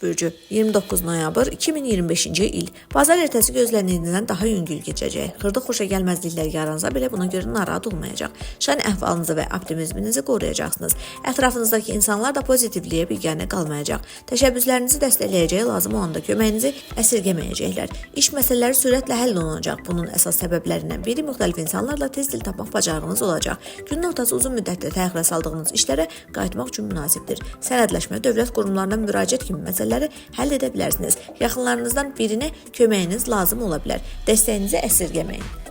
bürcü 29 noyabr 2025-ci il. Bazar ertəsi gözlənildiyindən daha yüngül keçəcək. Xırda xoşagəlməzliklər yaransa belə buna görə narahat olmayacaq. Şən əhvalınızı və optimizminizi qoruyacaqsınız. Ətrafınızdakı insanlar da pozitivliyə biganə qalmayacaq. Təşəbbüslərinizi dəstəkləyəcək, lazım olanda köməyinizi əsirgəməyəcəklər. İş məsələləri sürətlə həll olunacaq. Bunun əsas səbəblərindən biri müxtəlif insanlarla tez dil tapmaq bacarığınız olacaq. Günün ortası uzun müddətli təxirə saldığınız işlərə qayıtmaq üçün münasibdir. Sənədləşmə, dövlət qurumlarına müraciət kimi məsələləri həll edə bilərsiniz. Yaxınlarınızdan birinə köməyiniz lazım ola bilər. Dəstəyinizi əsirgəməyin.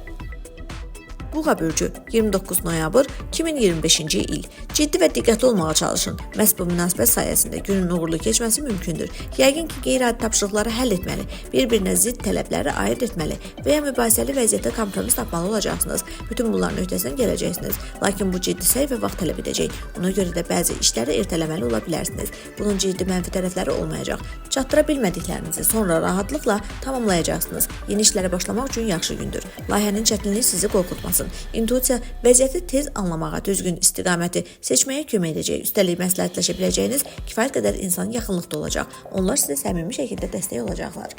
Buğa bürcü 29 noyabr 2025-ci il. Ciddi və diqqətli olmağa çalışın. Məhz bu münasibət sayəsində günün uğurlu keçməsi mümkündür. Yəqin ki, qeyri-adi tapşırıqları həll etməli, bir-birinə zidd tələbləri ayırt etməli və ya mübahisəli vəziyyətdə kompromis tapmalı olacaqsınız. Bütün bunların öhdəsindən gələcəksiniz. Lakin bu ciddi səy və vaxt tələb edəcək. Ona görə də bəzi işləri ertələməli ola bilərsiniz. Bunun ciddi mənfi tərəfləri olmayacaq. Çatdıra bilmədiklərinizi sonra rahatlıqla tamamlayacaqsınız. Yeni işlərə başlamaq üçün yaxşı gündür. Layihənin çətinliyi sizi qorxutmasın. İntuisiya vəziyyəti tez anlamağa, düzgün istiqaməti seçməyə kömək edəcək. Üstəlik məsləhətləşə biləcəyiniz kifayət qədər insan yaxınlıqda olacaq. Onlar sizə səmimi şəkildə dəstək olacaqlar.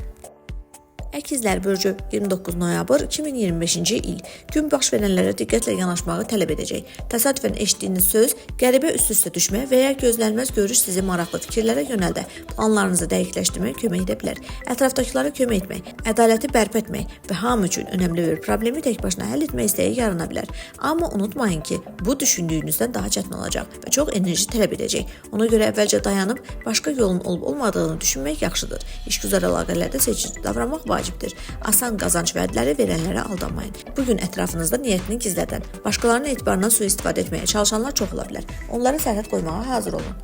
Əkizlər bürcü 29 noyabr 2025-ci il. Gün baş verənlərə diqqətlə yanaşmağı tələb edəcək. Təsadüfən eşitdiyiniz söz, qəribə üst-üstə düşmə və ya gözlənilməz görüş sizi maraqlı fikirlərə yönəldə. Planlarınızı dəqiqləşdirməyə kömək edə bilər. Ətrafdakılara kömək etmək, ədaləti bərpa etmək və hamı üçün önəmli bir problemi tək başına həll etmək istəyi yarana bilər. Amma unutmayın ki, bu düşündüyünüzdən daha çətin olacaq və çox enerji tələb edəcək. Ona görə əvvəlcə dayanıb başqa yolun olub-olmadığını düşünmək yaxşıdır. İşgüzar əlaqələrdə seçici davranmaq vacibdir. Asan qazanc vədləri verənlərə aldanmayın. Bugün ətrafınızda niyyətini gizlədən, başqalarının etibarından sui-istifadə etməyə çalışanlar çox ola bilər. Onlara sərhəd qoymağa hazır olun.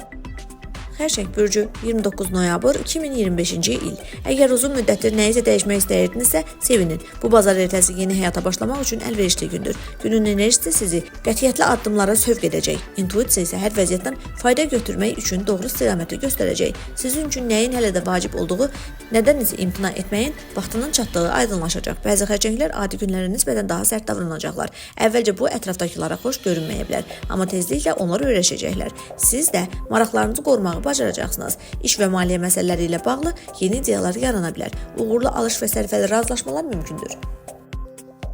Xərçəng bürcü 29 noyabr 2025-ci il. Əgər uzun müddətdir nəyisə dəyişmək istəyirdinizsə, sevinin. Bu bazar ertəsi yeni həyata başlamaq üçün əlverişli gündür. Günün enerjisi sizi qətiyyətli addımlara sövq edəcək. İntuisiya isə hər vəziyyətdən fayda götürmək üçün doğru istiqaməti göstərəcək. Sizin üçün nəyin hələ də vacib olduğu, nədən isə imtina etməyin vaxtının çatdığı aydınlaşacaq. Bəzi xərçənglər adi günlərə nisbətən daha sərt davranacaqlar. Əvvəlcə bu ətrafdakılara xoş görünməyə bilər, amma tezliklə onlar öyrəşəcəklər. Siz də maraqlarınızı qorumağı bacaracaqsınız. İş və maliyyə məsələləri ilə bağlı yeni ideyalar yarana bilər. Uğurlu alış və sərfəli razılaşmalar mümkündür.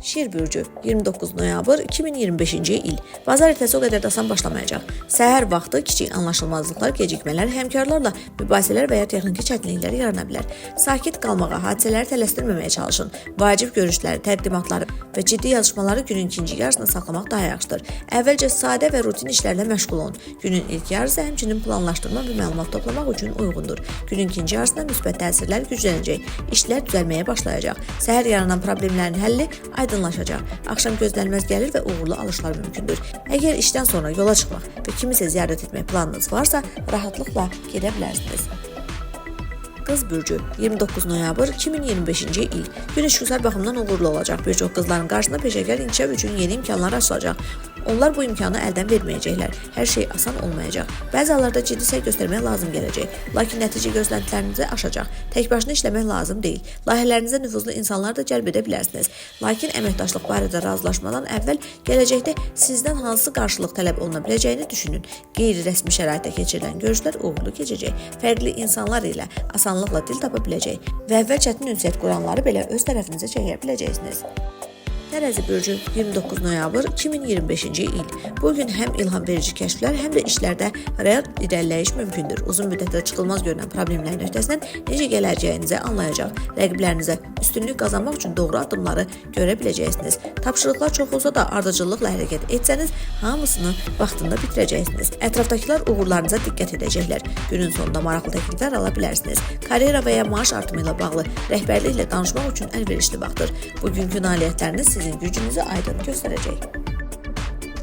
Şir bürcü 29 noyabr 2025-ci il. Bazar ertəsi o qədər də asan başlamayacaq. Səhər vaxtı kiçik anlaşılmazlıqlar, gecikmələr, həmkarlarla mübahisələr və ya texniki çətinliklər yarana bilər. Sakit qalmağa, hadisələri tələsdirməməyə çalışın. Vacib görüşləri, təqdimatları və ciddi yazışmaları günün ikinci yarısına saxlamaq daha yaxşıdır. Əvvəlcə sadə və rutin işlərlə məşğul olun. Günün ilk yarısı həmçinin planlaşdırma və məlumat toplamaq üçün uyğundur. Günün ikinci yarısında müsbət təsirlər güclənəcək. İşlər düzəlməyə başlayacaq. Səhər yaranan problemlərin həlli aydınlaşacaq. Axşam gözlənilməz gəlir və uğurlu alışlar mümkündür. Əgər işdən sonra yola çıxmaq və kimisə ziyarət etmək planınız varsa, rahatlıqla gedə bilərsiniz. Qız bürcü 29 noyabr 2025-ci il. Gün işgüzar baxımdan uğurlu olacaq. Bir çox qızların qarşısında peşəkar inkişaf üçün yeni imkanlar açılacaq. Onlar bu imkanı əldən verməyəcəklər. Hər şey asan olmayacaq. Bəzi hallarda ciddi səy göstərmək lazım gələcək. Lakin nəticə gözləntilərinizi aşacaq. Tək başına işləmək lazım deyil. Layihələrinizə nüfuzlu insanlar da cəlb edə bilərsiniz. Lakin əməkdaşlıq barədə razılaşmadan əvvəl gələcəkdə sizdən hansı qarşılıq tələb oluna biləcəyini düşünün. Qeyri-rəsmi şəraitdə keçirilən görüşlər uğurlu keçəcək. Fərqli insanlar ilə asanlıqla dil tapa biləcək və əvvəl çətin ünsiyyət quranları belə öz tərəfinizə çəkə biləcəksiniz. Tərəzi bürcü 29 noyabr 2025-ci il. Bugün həm ilham verici kəşflər, həm də işlərdə real irəliləyiş mümkündür. Uzun müddətdə çıxılmaz görünən problemlərin öhdəsindən necə gələcəyinizi anlayacaq. Rəqiblərinizə üstünlük qazanmaq üçün doğru addımları görə biləcəksiniz. Tapşırıqlar çox olsa da ardıcıllıqla hərəkət etsəniz, hamısını vaxtında bitirəcəksiniz. Ətrafdakılar uğurlarınıza diqqət edəcəklər. Günün sonunda maraqlı təkliflər ala bilərsiniz. Karyera və ya maaş artımı ilə bağlı rəhbərliklə danışmaq üçün əlverişli vaxtdır. Bugünkü nailiyyətləriniz sizin gücünüzü aydın göstərəcək.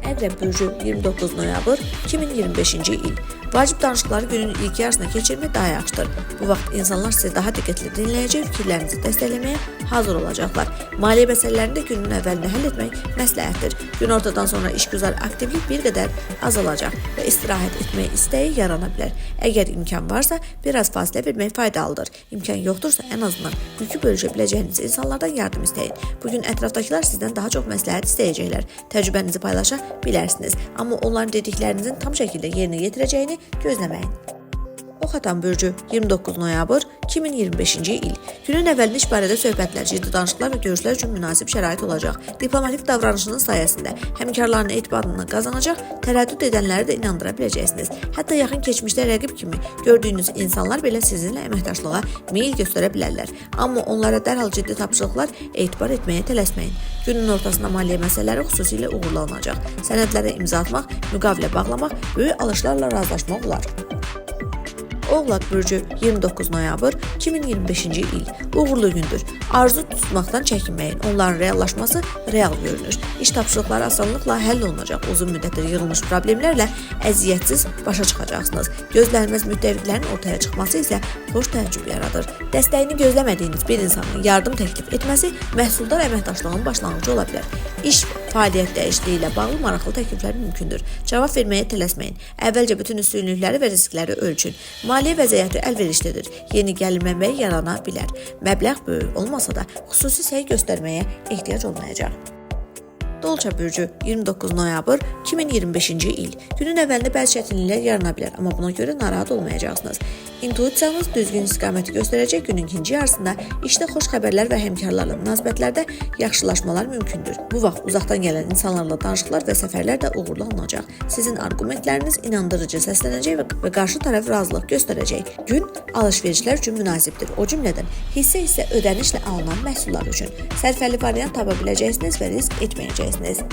Əqrəb bürcü 29 noyabr 2025-ci il. Vacib danışıqları günün ilk yarısına keçirmək daha yaxşıdır. Bu vaxt insanlar sizə daha diqqətli dinləyəcək, fikirlərinizi dəstəkləməyə hazır olacaqlar. Maliyyə məsələlərini də günün əvvəlində həll etmək məsləhətdir. Gün ortadan sonra işgüzar aktivlik bir qədər azalacaq və istirahət etmək istəyi yarana bilər. Əgər imkan varsa, biraz fasilə vermək faydalıdır. İmkan yoxdursa, ən azından yükü bölüşə biləcəyiniz insanlardan yardım istəyin. Bugün ətrafdakılar sizdən daha çox məsləhət istəyəcəklər. Təcrübənizi paylaşa bilərsiniz, amma onların dediklərinizin tam şəkildə yerinə yetirəcəyini gözləməyin. Ox atan bürcü 29 noyabr 2025-ci il. Günün əvvəlində iş barədə söhbətlər, ciddi danışıqlar və görüşlər üçün münasib şərait olacaq. Diplomatik davranışının sayəsində həmkarların etibarını qazanacaq, tərəddüd edənləri də inandıra biləcəksiniz. Hətta yaxın keçmişdə rəqib kimi gördüyünüz insanlar belə sizinlə əməkdaşlığa meyil göstərə bilərlər. Amma onlara dərhal ciddi tapşırıqlar etibar etməyə tələsməyin. Günün ortasında maliyyə məsələləri xüsusilə uğurlanacaq. Sənədlərə imza atmaq, müqavilə bağlamaq, böyük alışlarla razılaşmaq olar. Oğlaq bürcü 29 noyabr 2025-ci il. Uğurlu gündür. Arzu tutmaqdan çəkinməyin. Onların reallaşması real görünür. İş tapşırıqları asanlıqla həll olunacaq. Uzun müddətdir yığılmış problemlərlə əziyyətsiz başa çıxacaqsınız. Gözlənilməz müttəfiqlərin ortaya çıxması isə xoş təəccüb yaradır. Dəstəyini gözləmədiyiniz bir insanın yardım təklif etməsi məhsuldar əməkdaşlığın başlanğıcı ola bilər. İş, fəaliyyət dəyişikliyi ilə bağlı maraqlı təkliflər mümkündür. Cavab verməyə tələsməyin. Əvvəlcə bütün üstünlükləri və riskləri ölçün. Maliyyə vəziyyəti əlverişlidir. Yeni gəlir mənbəyi yarana bilər. Məbləğ böyük olmasa da xüsusi səy göstərməyə ehtiyac olmayacaq. Dolça bürcü 29 noyabr 2025-ci il. Günün əvvəlində bəzi çətinliklər yarana bilər, amma buna görə narahat olmayacaqsınız. İntuisiyanız düzgün istiqaməti göstərəcək. Günün ikinci yarısında işdə xoş xəbərlər və həmkarlarla münasibətlərdə yaxşılaşmalar mümkündür. Bu vaxt uzaqdan gələn insanlarla danışıqlar və səfərlər də uğurlu olunacaq. Sizin argumentləriniz inandırıcı səslənəcək və qarşı tərəf razılıq göstərəcək. Gün alış-verişlər üçün münasibdir. O cümlədən hissə ödənişlə alınan məhsullar üçün sərfəli variant tapa biləcəksiniz və risk etməyəcəksiniz.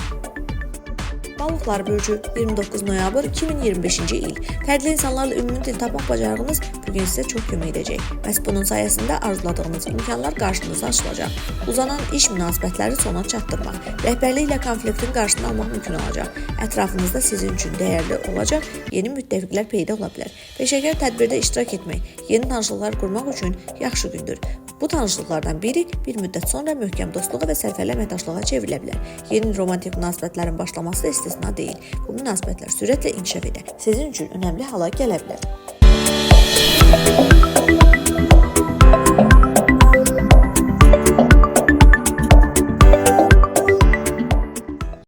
Balıqlar bürcü 29 noyabr 2025-ci il. Fərqli insanlarla ümumi dil tapmaq bacarığınız bugün sizə çox kömək edəcək. Məhz bunun sayəsində arzuladığınız imkanlar qarşınıza açılacaq. Uzanan iş münasibətləri sona çatdırmaq, rəhbərliklə konfliktin qarşısını almaq mümkün olacaq. Ətrafınızda sizin üçün dəyərli olacaq yeni müttəfiqlər peyda ola bilər. Peşəkar tədbirdə iştirak etmək, yeni tanışlıqlar qurmaq üçün yaxşı gündür. Bu tanışlıqlardan biri bir müddət sonra möhkəm dostluğa və sərfəli əməkdaşlığa çevrilə bilər. Yeni romantik münasibətlərin başlaması da istisna deyil. Bu münasibətlər sürətlə inkişaf edə, sizin üçün önəmli hala gələ bilər.